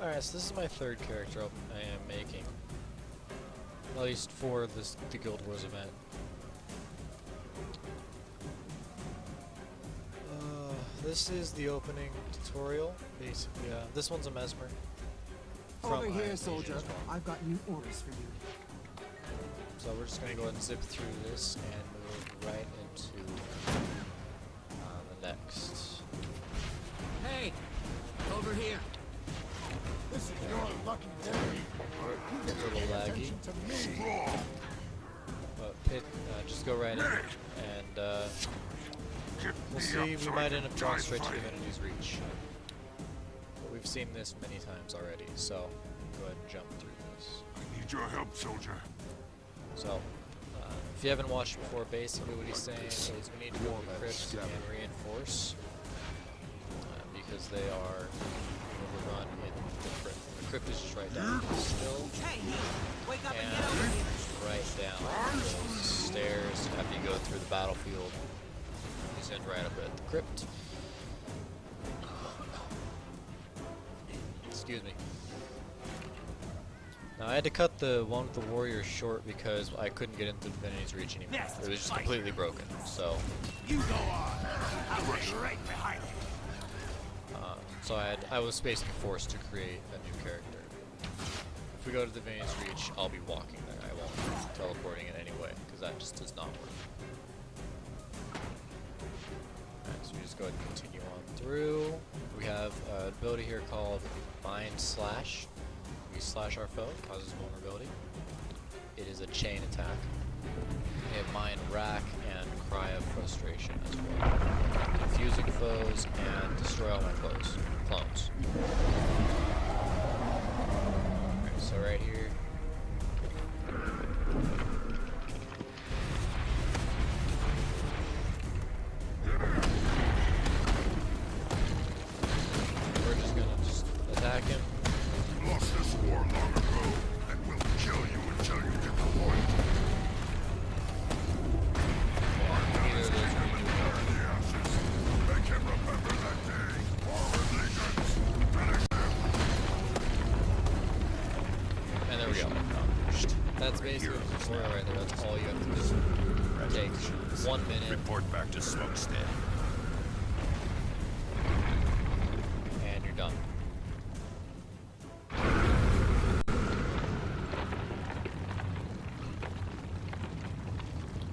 Alright, so this is my third character I am making. At least for the Guild Wars event. This is the opening tutorial, basically. This one's a Mesmer. Over here, soldier. I've got new orders for you. So we're just going to go ahead and zip through this and move right into the next. Hey! Over here! This is your lucky day. A little laggy. But just go right in and we'll see. We might end up going straight to Divinity's Reach. But we've seen this many times already, so go ahead and jump through this. I need your help, soldier. So, if you haven't watched before, basically what he's saying is we need to go to Crypt and reinforce because they are overrun in different. The Crypt is just right down still, and right down those stairs after you go through the battlefield. He's in right up at the Crypt. Excuse me. Now I had to cut the one with the warriors short because I couldn't get into Divinity's Reach anymore. It was just completely broken. So You go on. I'll rush right behind you. so I was basically forced to create a new character. If we go to Divinity's Reach, I'll be walking there. I won't be teleporting it anyway because that just does not work. Alright, so we just go ahead and continue on through. We have an ability here called Mind Slash. We slash our foe, causes vulnerability. It is a chain attack. We have Mind Rack and Cry of Frustration as well. Confusing foes and destroy all my clones. Alright, so right here. We're just gonna attack him. Lost this war long ago, and we'll kill you until you get the point. Either of those are Burn the ashes. Make him remember that day. Our allegiance. Finish him. And there we go. That's basically the tutorial right there. That's all you have to do. Take 1 minute. Report back to Smokestack. And you're done.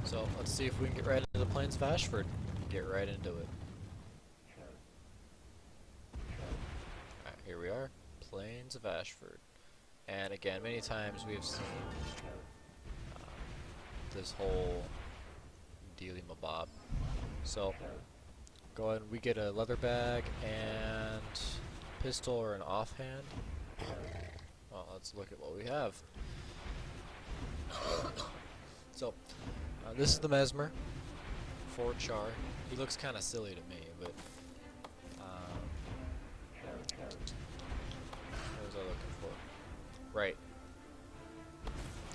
So let's see if we can get right into the Plains of Ashford. Get right into it. Alright, here we are. Plains of Ashford. And again, many times we have seen this whole dealy mabob. So go ahead and we get a leather bag and pistol or an offhand. Well, let's look at what we have. So this is the Mesmer, Fort Char. He looks kind of silly to me, but what was I looking for? Right.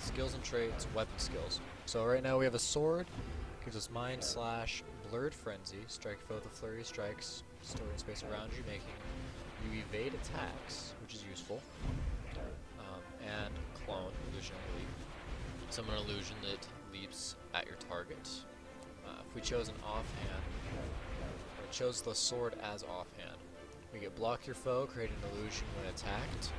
Skills and traits, weapon skills. So right now we have a sword, gives us Mind Slash, Blurred Frenzy, strike foe with a flurry of strikes, storing space around you, making you evade attacks, which is useful. And Clone, illusionary leap. Summon an illusion that leaps at your target. If we chose an offhand, or chose the sword as offhand, we get block your foe, create an illusion when attacked,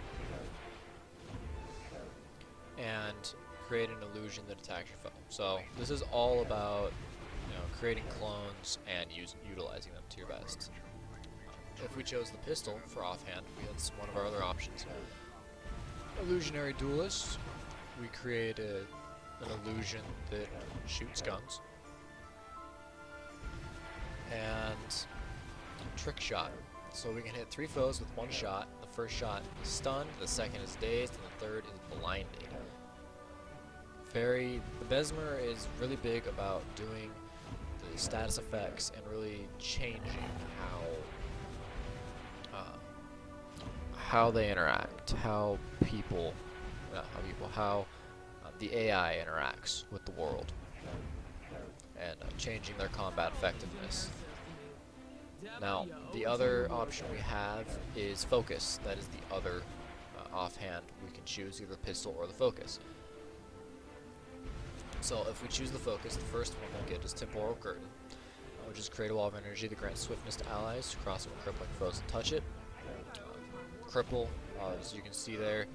and create an illusion that attacks your foe. So this is all about, creating clones and utilizing them to your best. If we chose the pistol for offhand, that's one of our other options. Illusionary Duelist, we create an illusion that shoots guns. And Trick Shot, so we can hit 3 foes with 1 shot. The first shot is stunned, the second is dazed, and the third is blinded. The Besmer is really big about doing the status effects and really changing how they interact, how the AI interacts with the world, and changing their combat effectiveness. Now, the other option we have is Focus. That is the other offhand, we can choose either the pistol or the focus. So if we choose the focus, the first one we'll get is Temporal Curtain, which is create a wall of energy that grants swiftness to allies who cross it when crippling foes and touch it. Cripple, as you can see there,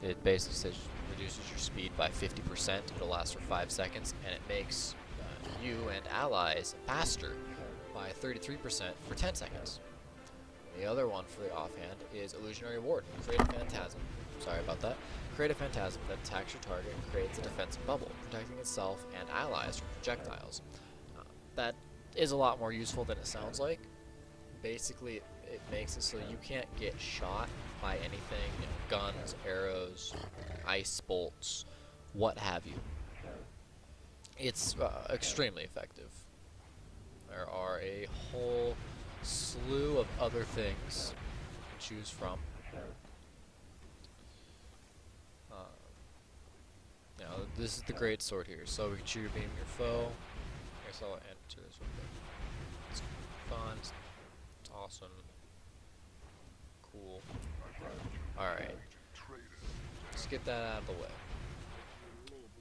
it basically says reduces your speed by 50%. It'll last for 5 seconds, and it makes you and allies faster by 33% for 10 seconds. The other one for the offhand is Illusionary Warden. Create a phantasm. Sorry about that. Create a phantasm that attacks your target and creates a defensive bubble, protecting itself and allies from projectiles. That is a lot more useful than it sounds like. Basically, it makes it so you can't get shot by anything, you know, guns, arrows, ice bolts, what have you. It's extremely effective. There are a whole slew of other things to choose from. You know, this is the great sword here. So we can shoot beam your foe. I guess I'll enter this one. It's fun. It's awesome. Cool. Alright. Let's get that out of the way.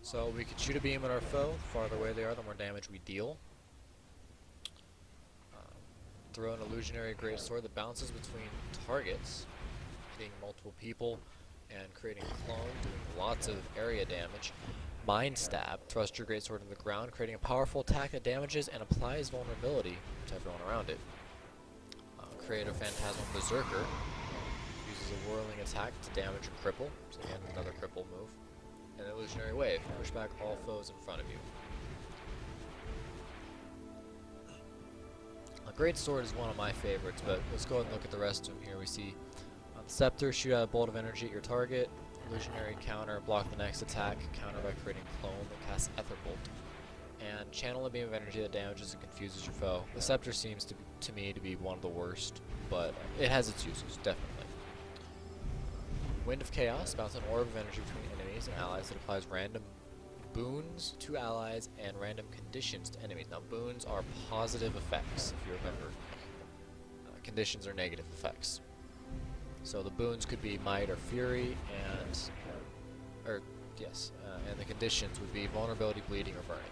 So we can shoot a beam at our foe. The farther away they are, the more damage we deal. Throw an illusionary greatsword that bounces between targets, hitting multiple people and creating a clone, doing lots of area damage. Mind Stab, thrust your greatsword into the ground, creating a powerful attack that damages and applies vulnerability to everyone around it. Create a Phantasmal Berserker, uses a whirling attack to damage or cripple, so again another cripple move. And Illusionary Wave, push back all foes in front of you. A greatsword is one of my favorites, but let's go ahead and look at the rest of them here. We see Scepter, shoot out a bolt of energy at your target. Illusionary counter, block the next attack, counter by creating clone that casts Etherbolt. And channel a beam of energy that damages and confuses your foe. The Scepter seems to me to be one of the worst, but it has its uses, definitely. Wind of Chaos, bounce an orb of energy between enemies and allies that applies random boons to allies and random conditions to enemies. Now boons are positive effects, if you remember. Conditions are negative effects. So the boons could be Might or Fury, and the conditions would be Vulnerability, Bleeding, or Burning.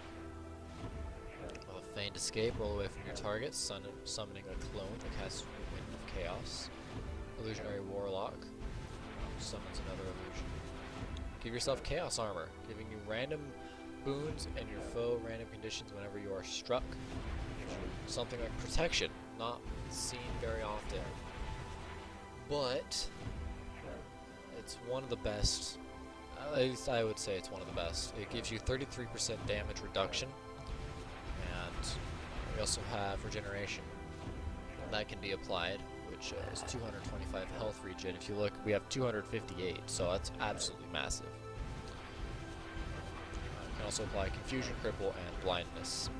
Feigned Escape, roll away from your target, summoning a clone that casts Wind of Chaos. Illusionary Warlock, summons another illusion. Give yourself Chaos Armor, giving you random boons and your foe random conditions whenever you are struck. Something like Protection, not seen very often, but it's one of the best. At least I would say it's one of the best. It gives you 33% damage reduction, and we also have Regeneration that can be applied, which is 225 health regen. If you look, we have 258, so that's absolutely massive. You can also apply Confusion, Cripple, and Blindness.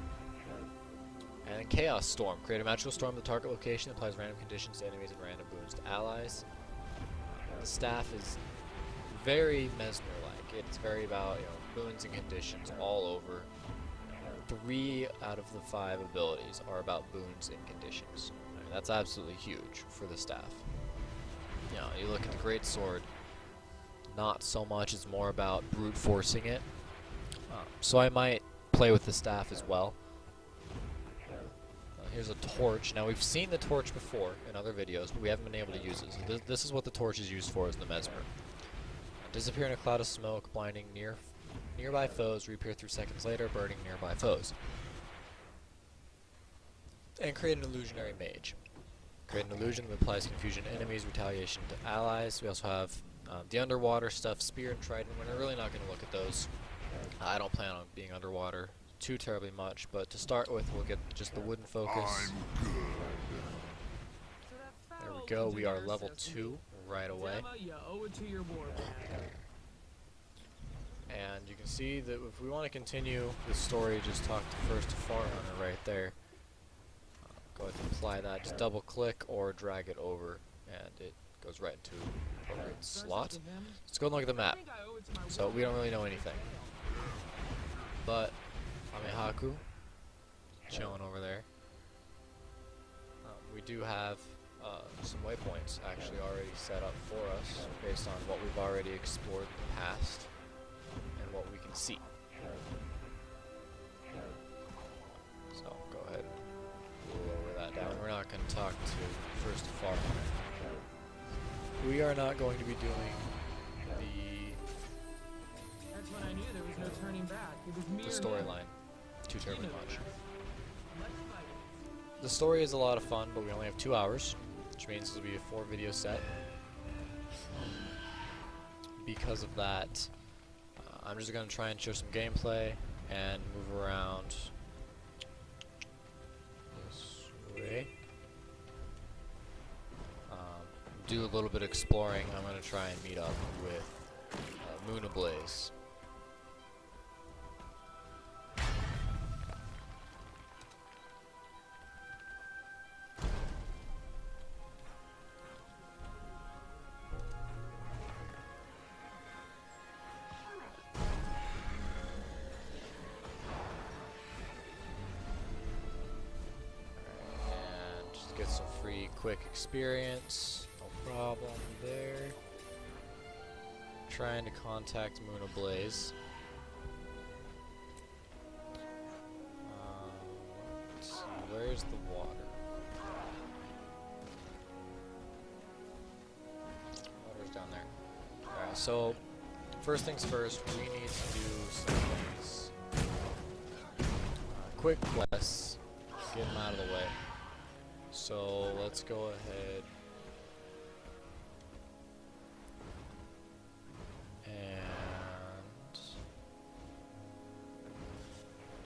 And Chaos Storm. Create a magical storm at the target location that applies random conditions to enemies and random boons to allies. The staff is very Mesmer-like. It's very about, you know, boons and conditions all over. 3 out of the 5 abilities are about boons and conditions. I mean, that's absolutely huge for the staff. You know, you look at the greatsword, not so much. It's more about brute forcing it. So I might play with the staff as well. Here's a torch. Now we've seen the torch before in other videos, but we haven't been able to use it. So this is what the torch is used for, is the Mesmer. Disappear in a cloud of smoke, blinding nearby foes, reappear 3 seconds later, burning nearby foes. And create an illusionary mage. Create an illusion that applies confusion to enemies, retaliation to allies. We also have the underwater stuff, spear and trident. We're really not going to look at those. I don't plan on being underwater too terribly much, but to start with, we'll get just the wooden focus. There we go. We are level 2 right away. And you can see that if we want to continue the story, just talk to first to Farrunner right there. Go ahead and apply that. Just double click or drag it over, and it goes right into the appropriate slot. Let's go and look at the map. So we don't really know anything, but Amehaku chilling over there. We do have some waypoints actually already set up for us based on what we've already explored in the past and what we can see. So go ahead and lower that down. We're not going to talk to First Far. We are not going to be doing That's when I knew there was no turning back. It was me the or him. storyline too terribly much. Let's fight. The story is a lot of fun, but we only have 2 hours, which means it'll be a 4-video set. Because of that, I'm just going to try and show some gameplay and move around this way. Do a little bit of exploring. I'm going to try and meet up with Moon Ablaze. And just get some free quick experience. No problem there. Trying to contact Moon Ablaze. Let's see, where's the water? Water's down there. Alright, so first things first, we need to do some of these quick quests. Get them out of the way. So let's go ahead and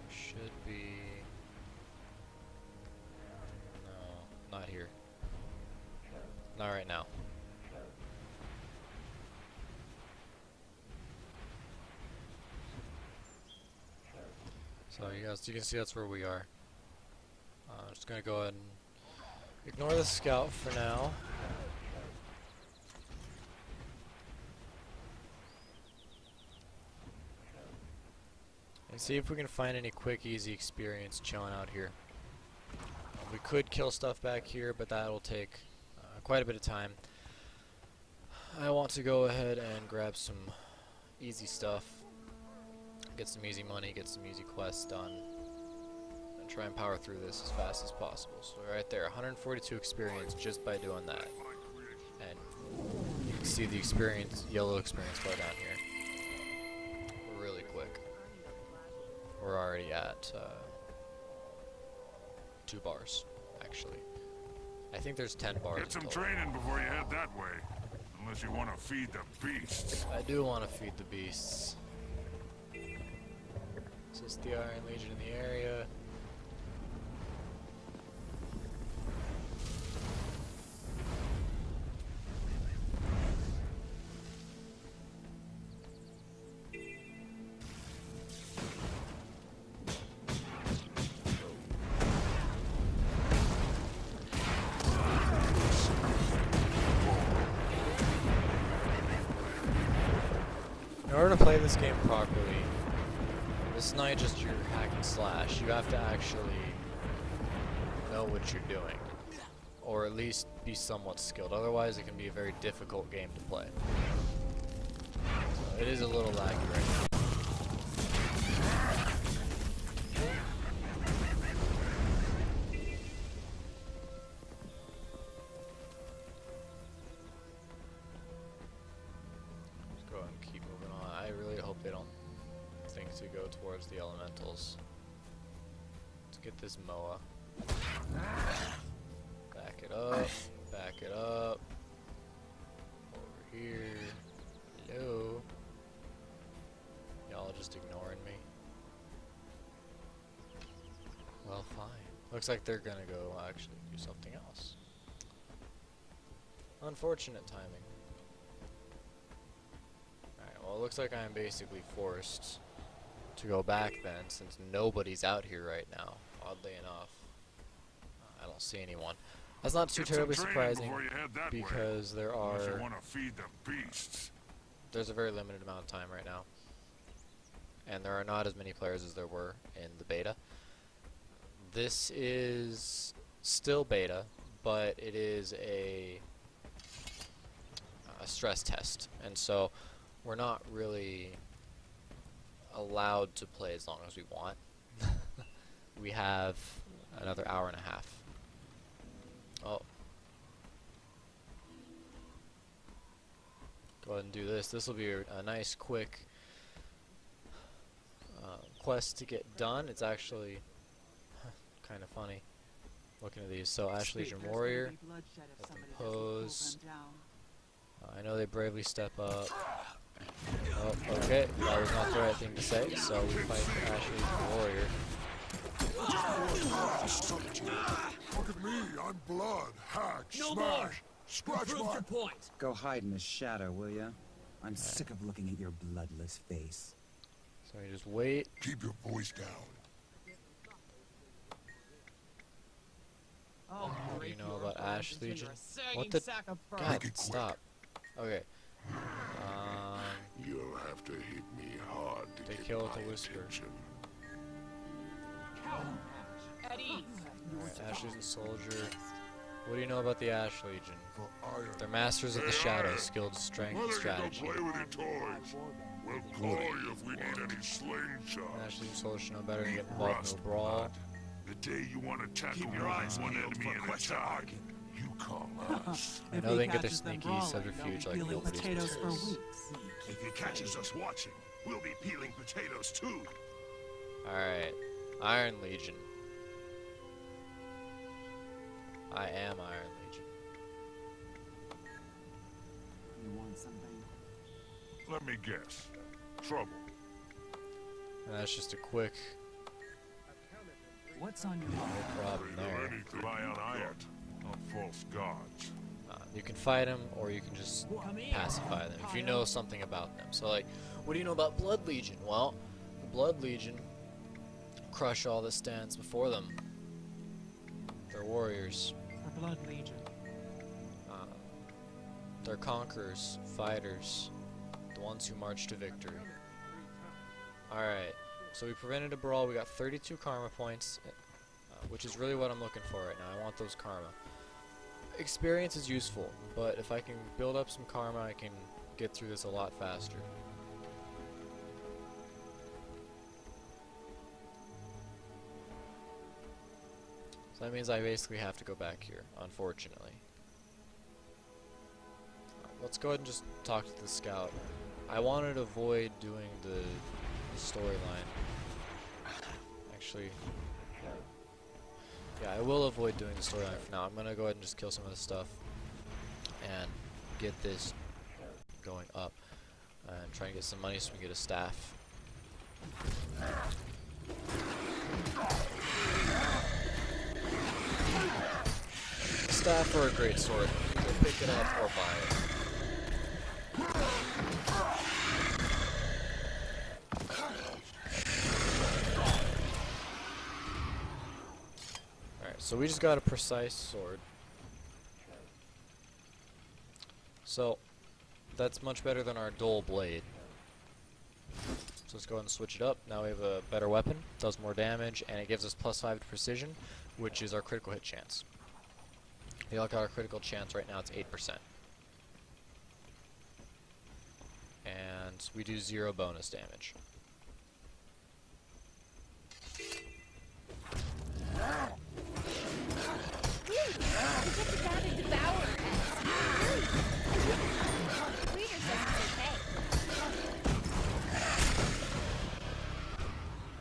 should be no, not here. Not right now. So you can see that's where we are. I'm just gonna go ahead and ignore the scout for now. And see if we can find any quick, easy experience chilling out here. We could kill stuff back here, but that'll take quite a bit of time. I want to go ahead and grab some easy stuff, get some easy money, get some easy quests done, and try and power through this as fast as possible. So right there, 142 experience just by doing that. And you can see the experience, yellow experience bar down here. Really quick. We're already at 2 bars, actually. I think there's 10 bars. Get some in total. training before you head that way. Unless you want to feed the beasts. I do want to feed the beasts. Is this the Iron Legion in the area? In order to play this game properly, this is not just your hack and slash. You have to actually know what you're doing, or at least be somewhat skilled. Otherwise, it can be a very difficult game to play. So it is a little laggy right now. Let's go ahead and keep moving on. I really hope they don't think to go towards the elementals. Let's get this Moa. Back it up. Back it up. Over here. Hello. Y'all just ignoring me. Well, fine. Looks like they're gonna go actually do something else. Unfortunate timing. Alright, well it looks like I'm basically forced to go back then, since nobody's out here right now, oddly enough. I don't see anyone. That's not too Get some terribly training surprising, before you head that way. because there Unless you are... want to feed the beasts. There's a very limited amount of time right now. And there are not as many players as there were in the beta. This is still beta, but it is a stress test, and so we're not really allowed to play as long as we want. We have another hour and a half. Oh. Go ahead and do this. This will be a nice, quick quest to get done. It's actually kind of funny looking at these. So, Ash Legion Warrior, let them pose. I know they bravely step up. Oh, okay, that was not the right thing to say, so we fight for Ash Legion Warrior. Look at me, I'm blood, hack, No smash, more. scratch Prove my... your point. Go hide in the shadow, will ya? I'm sick of looking at your bloodless face. So you just wait. Keep your voice down. Oh, What do you know about Ash Legion? What What the- sack of fur. God, Make it quick. stop. Okay. You'll have to hit me hard to They get kill with my a whisper. attention. At ease. Alright, Ash Legion Soldier. What do you know about the Ash Legion? For iron. They're masters of the shadows, skilled in strength and Why don't you strategy. go play with your toys? We'll call you if we need any slingshot. Ash Legion Soldier should know better than get involved in a brawl. The day you want to tackle one enemy at a time, you call us. I know they can get their sneaky subterfuge like nobody potatoes for cares. weeks. If he catches us watching, we'll be peeling potatoes too. Alright. Iron Legion. I am Iron Legion. You want something? Let me guess. Trouble. And that's just a quick What's on your mind? problem there. Anything rely on iron, on false gods. You can fight them, or you can just Come here. pacify them if you know something about them. So, like, what do you know about Blood Legion? Well, the Blood Legion crush all that stands before them. They're warriors. For Blood Legion. They're conquerors, fighters, the ones who march to victory. Alright, so we prevented a brawl. We got 32 karma points, which is really what I'm looking for right now. I want those karma. Experience is useful, but if I can build up some karma, I can get through this a lot faster. So that means I basically have to go back here, unfortunately. Let's go ahead and just talk to the scout. I wanted to avoid doing the storyline. Actually, yeah, I will avoid doing the storyline for now. I'm gonna go ahead and just kill some of this stuff and get this going up and try and get some money so we can get a staff. Staff or a great sword. Either pick it up or buy it. Alright, so we just got a precise sword. So, that's much better than our dull blade. So let's go ahead and switch it up. Now we have a better weapon, does more damage, and it gives us +5 to precision, which is our critical hit chance. If you look at our critical chance right now, it's 8%. And we do 0 bonus damage.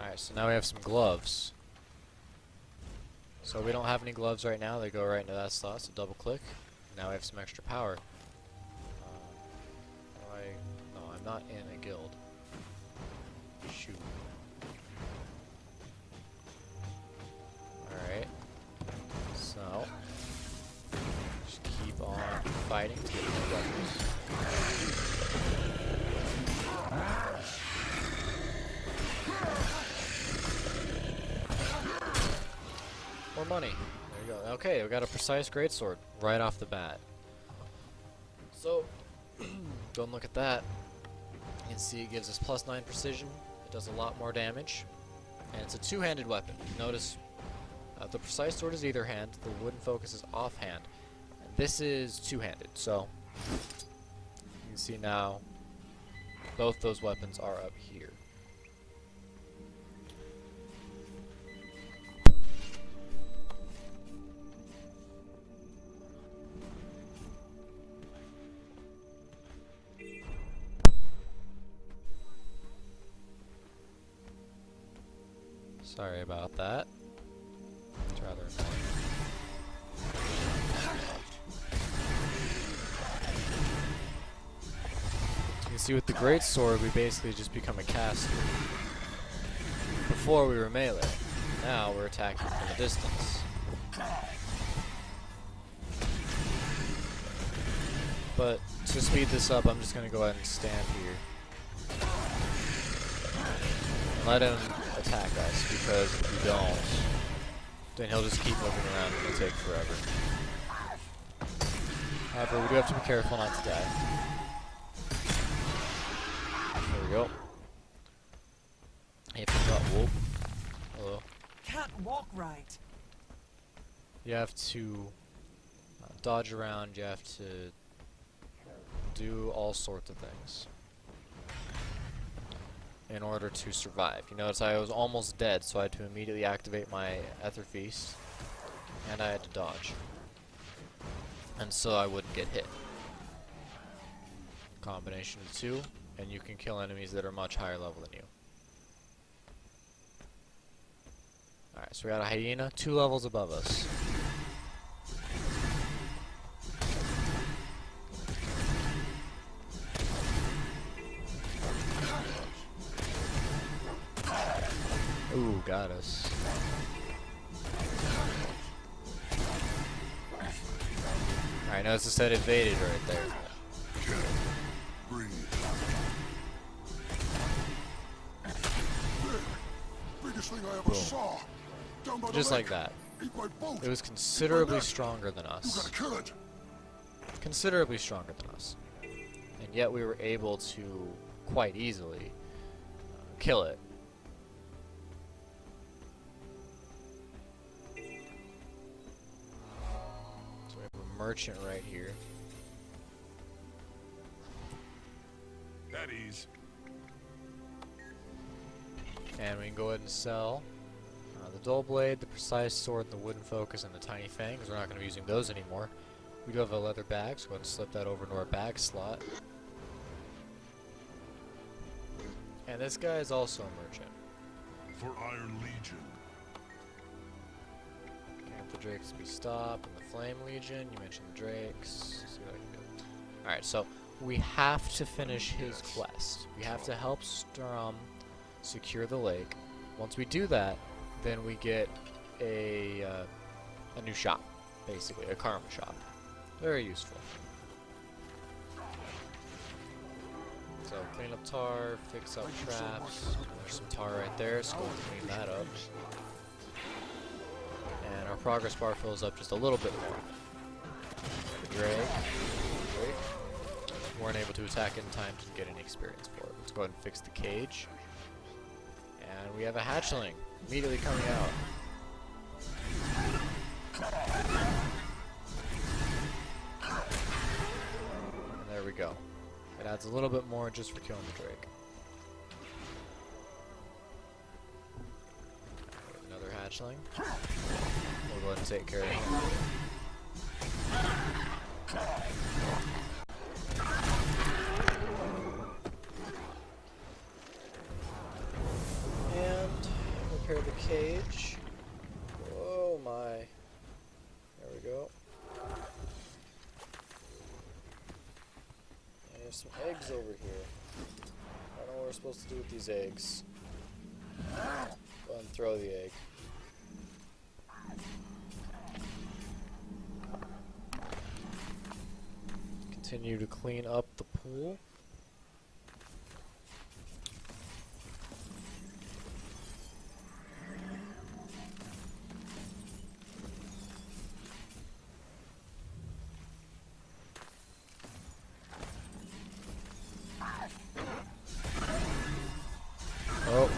Alright, so now we have some gloves. So we don't have any gloves right now, they go right into that slot, so double click. Now we have some extra power. No, I'm not in a guild. Shoot. Alright. So, just keep on fighting to get more weapons. More money. There you go. Okay, we got a precise greatsword right off the bat. So, go and look at that. You can see it gives us +9 precision. It does a lot more damage. And it's a two-handed weapon. Notice The precise sword is either hand, the wooden focus is offhand. This is two-handed, so you can see now both those weapons are up here. Sorry about that. It's rather annoying. You can see with the great sword, we basically just become a caster. Before we were melee. Now we're attacking from a distance. But to speed this up, I'm just going to go ahead and stand here. And let him attack us, because if we don't, then he'll just keep moving around and it'll take forever. However, we do have to be careful not to die. There we go. If you got whoop. Hello. Can't walk right. You have to dodge around, you have to do all sorts of things in order to survive. You notice I was almost dead, so I had to immediately activate my Ether Feast, and I had to dodge. And so I wouldn't get hit. Combination of two, and you can kill enemies that are much higher level than you. Alright, so we got a hyena 2 levels above us. Ooh, got us. Alright, notice it said evaded right there. Kill. Breathe. There. Biggest thing I ever Boom. saw. Down by the Just like lake. that. Eat my boat. It was considerably that. stronger than You us. gotta kill it. Considerably stronger than us. And yet we were able to quite easily kill it. So we have a merchant right here. At ease. And we can go ahead and sell the dull blade, the precise sword, the wooden focus, and the tiny fang, because we're not going to be using those anymore. We do have a leather bag, so go ahead and slip that over into our bag slot. And this guy is also a merchant. For Iron Legion. Can't the drakes be stopped? And the Flame Legion, you mentioned the drakes. See what I can do. Alright, so we have to finish his quest. We have to help Strum secure the lake. Once we do that, then we get a new shop, basically, a karma shop. Very useful. So clean up tar, fix up traps. There's some tar right there, so we'll clean that up. And our progress bar fills up just a little bit more. Drag. Great. Weren't able to attack in time to get any experience for it. Let's go ahead and fix the cage. And we have a hatchling immediately coming out. And there we go. It adds a little bit more just for killing the drake. Another hatchling. We'll go ahead and take care of him. And repair the cage. Oh my. There we go. And there's some eggs over here. I don't know what we're supposed to do with these eggs. Go ahead and throw the egg. Continue to clean up the pool. Oh.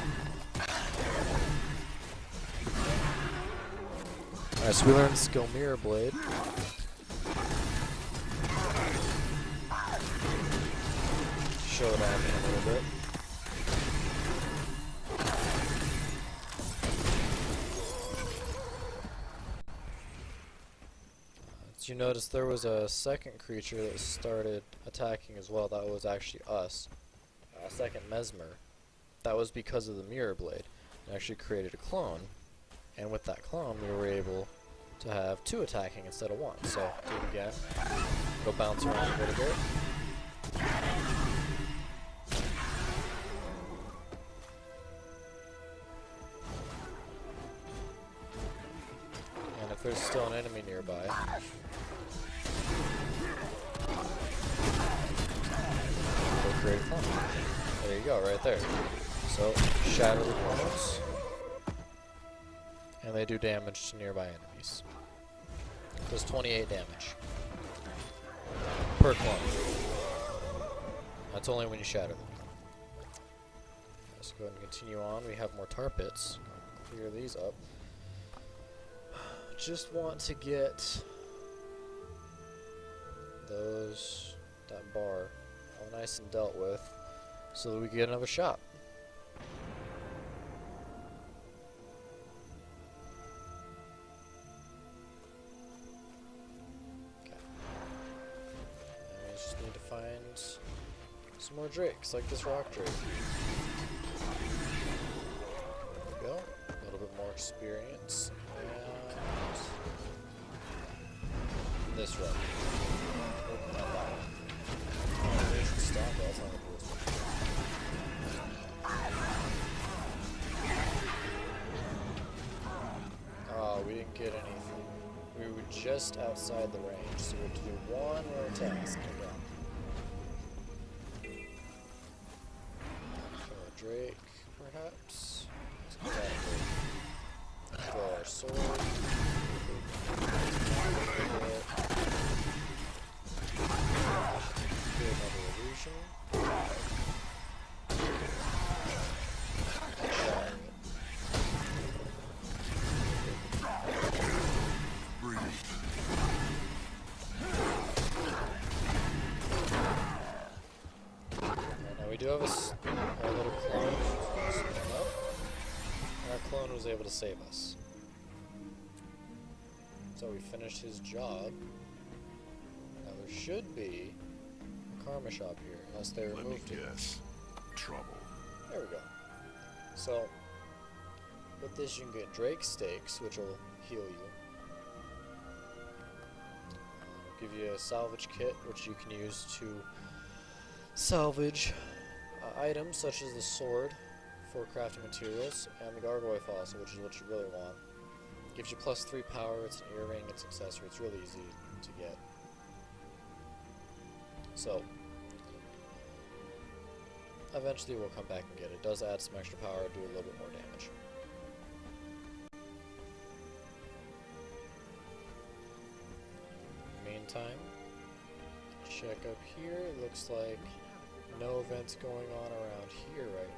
Alright, so we learned the skill Mirror Blade. Show it off in a little bit. As you notice, there was a second creature that started attacking as well. That was actually us. A second Mesmer. That was because of the Mirror Blade. It actually created a clone. And with that clone, we were able to have 2 attacking instead of 1. So, do it again. Go bounce around a little bit. And if there's still an enemy nearby, go create a clone. There you go, right there. So, shatter the clones. And they do damage to nearby enemies. Does 28 damage. Per clone. That's only when you shatter them. Let's go ahead and continue on. We have more tar pits. Clear these up. Just want to get that bar all nice and dealt with so that we can get another shot. Some more drakes, like this rock drake. There we go. A little bit more experience. And this rock. Oh, not that one. Oh, they should stop. That's not the coolest one. Oh, we didn't get anything. We were just outside the range, so we have to do one more task. Drake, perhaps. Throw our sword. Do another illusion. Now we do have a little clone. And our clone was able to save us. So we finished his job. Now there should be a karma shop here, unless they removed it. Yes. Trouble. There we go. So with this you can get Drake Steaks, which will heal you. Give you a salvage kit, which you can use to salvage items such as the sword for crafting materials, and the gargoyle fossil, which is what you really want. Gives you +3 power, it's an earring, it's an accessory, it's really easy to get. So, eventually we'll come back and get it. It does add some extra power, do a little bit more damage. In the meantime, check up here, it looks like no events going on around here right now.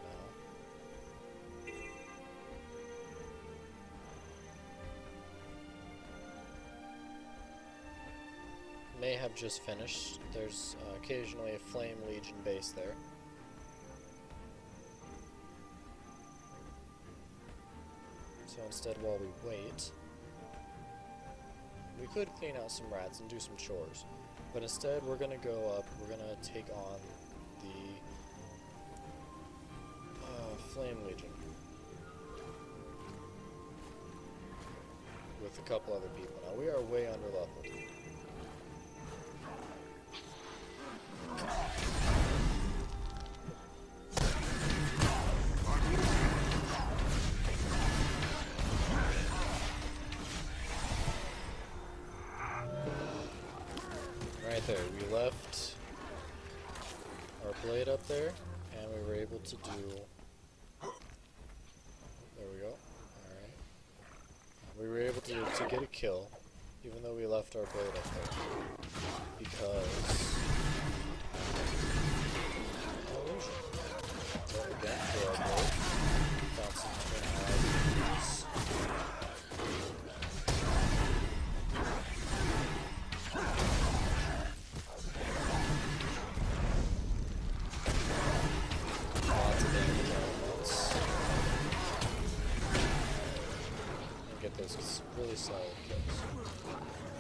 May have just finished. There's occasionally a Flame Legion base there. So instead, while we wait, we could clean out some rats and do some chores. But instead, we're going to go up, we're going to take on the Flame Legion with a couple other people. Now, we are way under leveled. Right there, we left our blade up there, and we were able to do... There we go. Alright. We were able to get a kill, even though we left our blade up there. Because... illusion. So again, for our blade, found some twin eyes. it's really slow kills.